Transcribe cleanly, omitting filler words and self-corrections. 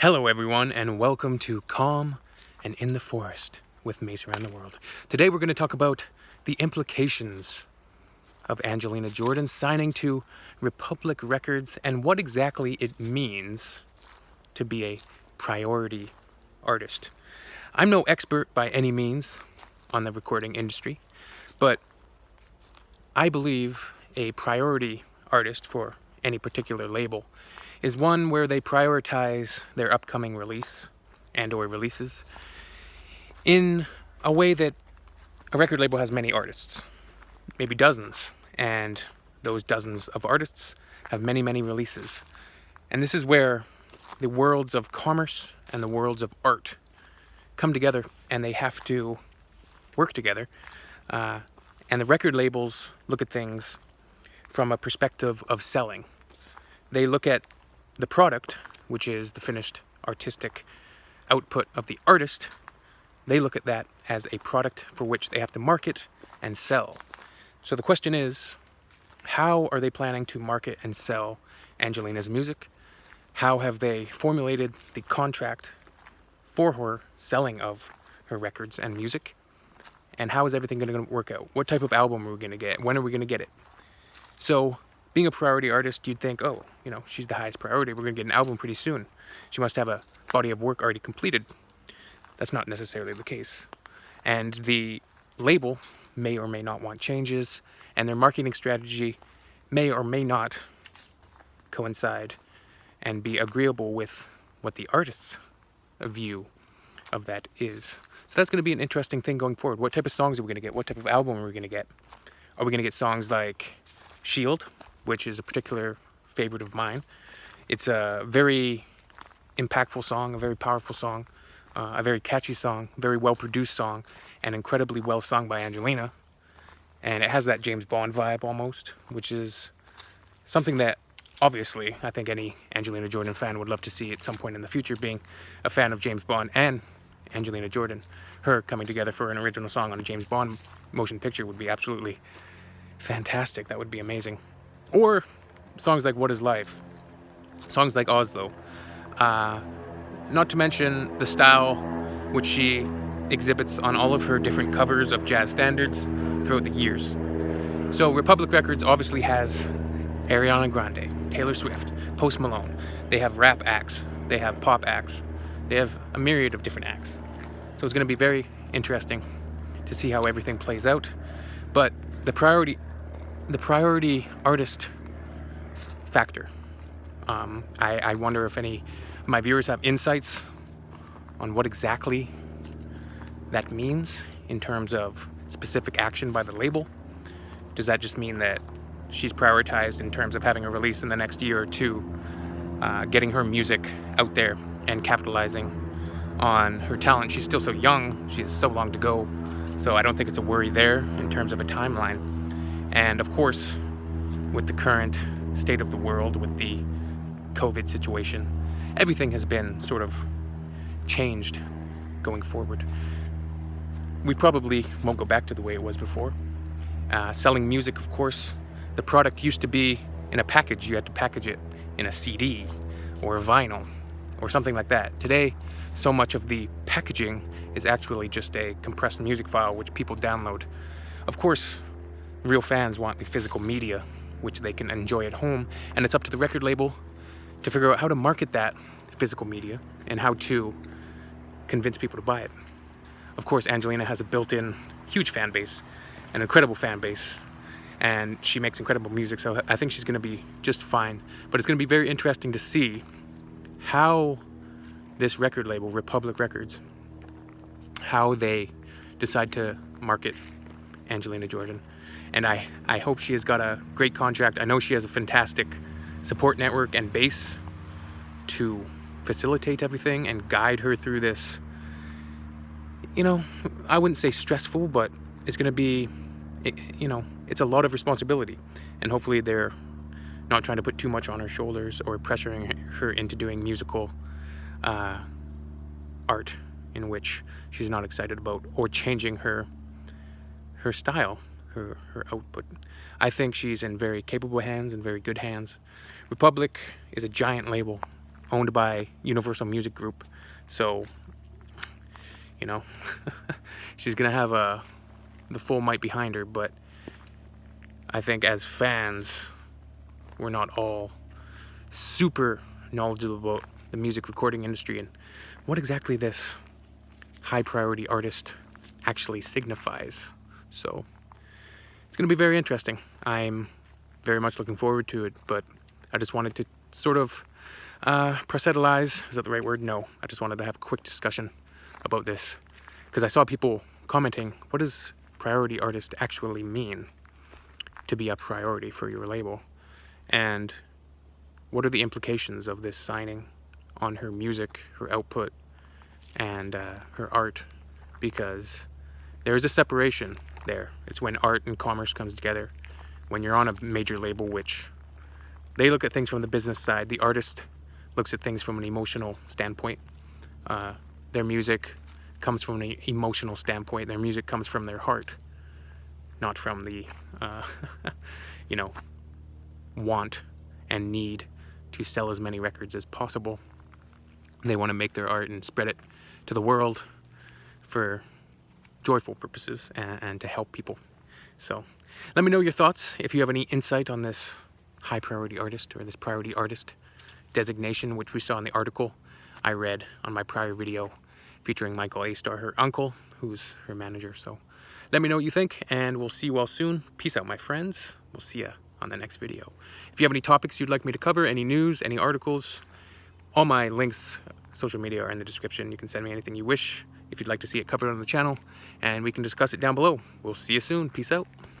Hello everyone, and welcome to Calm and in the Forest with Mace around the world. Today we're going to talk about the implications of Angelina Jordan signing to Republic Records and what exactly it means to be a priority artist. I'm no expert by any means on the recording industry, but I believe a priority artist for any particular label is one where they prioritize their upcoming release and or releases in a way that a record label has many artists, maybe dozens, and those dozens of artists have many releases. And this is where the worlds of commerce and the worlds of art come together, and they have to work together. And the record labels look at things from a perspective of selling. They look at the product, which is the finished artistic output of the artist. They look at that as a product for which they have to market and sell. So the question is, how are they planning to market and sell Angelina's music? How have they formulated the contract for her selling of her records and music? And how is everything going to work out? What type of album are we going to get? When are we going to get it? So being a priority artist, you'd think, oh, she's the highest priority. We're going to get an album pretty soon. She must have a body of work already completed. That's not necessarily the case. And the label may or may not want changes, and their marketing strategy may or may not coincide and be agreeable with what the artist's view of that is. So that's going to be an interesting thing going forward. What type of songs are we going to get? What type of album are we going to get? Are we going to get songs like Shield, which is a particular favorite of mine? It's a very impactful song, a very powerful song, a very catchy song, very well-produced song, and incredibly well sung by Angelina. And it has that James Bond vibe almost, which is something that obviously I think any Angelina Jordan fan would love to see at some point in the future, being a fan of James Bond and Angelina Jordan. Her coming together for an original song on a James Bond motion picture would be absolutely fantastic. That would be amazing. Or songs like What Is Life? Songs like Oslo. Not to mention the style which she exhibits on all of her different covers of jazz standards throughout the years. So Republic Records obviously has Ariana Grande, Taylor Swift, Post Malone. They have rap acts. They have pop acts. They have a myriad of different acts. So it's going to be very interesting to see how everything plays out. But the priority artist factor. I wonder if any of my viewers have insights on what exactly that means in terms of specific action by the label. Does that just mean that she's prioritized in terms of having a release in the next year or two, getting her music out there and capitalizing on her talent? She's still so young, she's so long to go, so I don't think it's a worry there in terms of a timeline. And of course, with the current state of the world, with the COVID situation, everything has been sort of changed going forward. We probably won't go back to the way it was before. Selling music, of course, the product used to be in a package. You had to package it in a CD or a vinyl or something like that. Today, so much of the packaging is actually just a compressed music file which people download. Of course, real fans want the physical media which they can enjoy at home, and it's up to the record label to figure out how to market that physical media and how to convince people to buy it. Of course, Angelina has a built-in huge fan base, an incredible fan base, and she makes incredible music, so I think she's going to be just fine. But it's going to be very interesting to see how this record label, Republic Records, how they decide to market Angelina Jordan. And I hope she has got a great contract. I know she has a fantastic support network and base to facilitate everything and guide her through this, I wouldn't say stressful, but it's going to be, it's a lot of responsibility. And hopefully they're not trying to put too much on her shoulders or pressuring her into doing musical art in which she's not excited about, or changing her style, her output. I think she's in very capable hands and very good hands. Republic is a giant label, owned by Universal Music Group. So, you know, she's gonna have the full might behind her, but I think as fans, we're not all super knowledgeable about the music recording industry and what exactly this high priority artist actually signifies. So it's going to be very interesting. I'm very much looking forward to it, but I just wanted to sort of proselytize. Is that the right word? No. I just wanted to have a quick discussion about this because I saw people commenting, what does priority artist actually mean to be a priority for your label? And what are the implications of this signing on her music, her output, and her art? Because there is a separation there. It's when art and commerce comes together. When you're on a major label, which they look at things from the business side, the artist looks at things from an emotional standpoint. Their music comes from an emotional standpoint. Their music comes from their heart, not from the, you know, want and need to sell as many records as possible. They want to make their art and spread it to the world for joyful purposes and to help people. So let me know your thoughts if you have any insight on this high priority artist or this priority artist designation, which we saw in the article I read on my prior video featuring Michael A. Star, her uncle, who's her manager. So let me know what you think, and we'll see you all soon. Peace out, my friends. We'll see ya on the next video. If you have any topics you'd like me to cover, any news, any articles, all my links, social media are in the description. You can send me anything you wish if you'd like to see it covered on the channel, and we can discuss it down below. We'll see you soon. Peace out.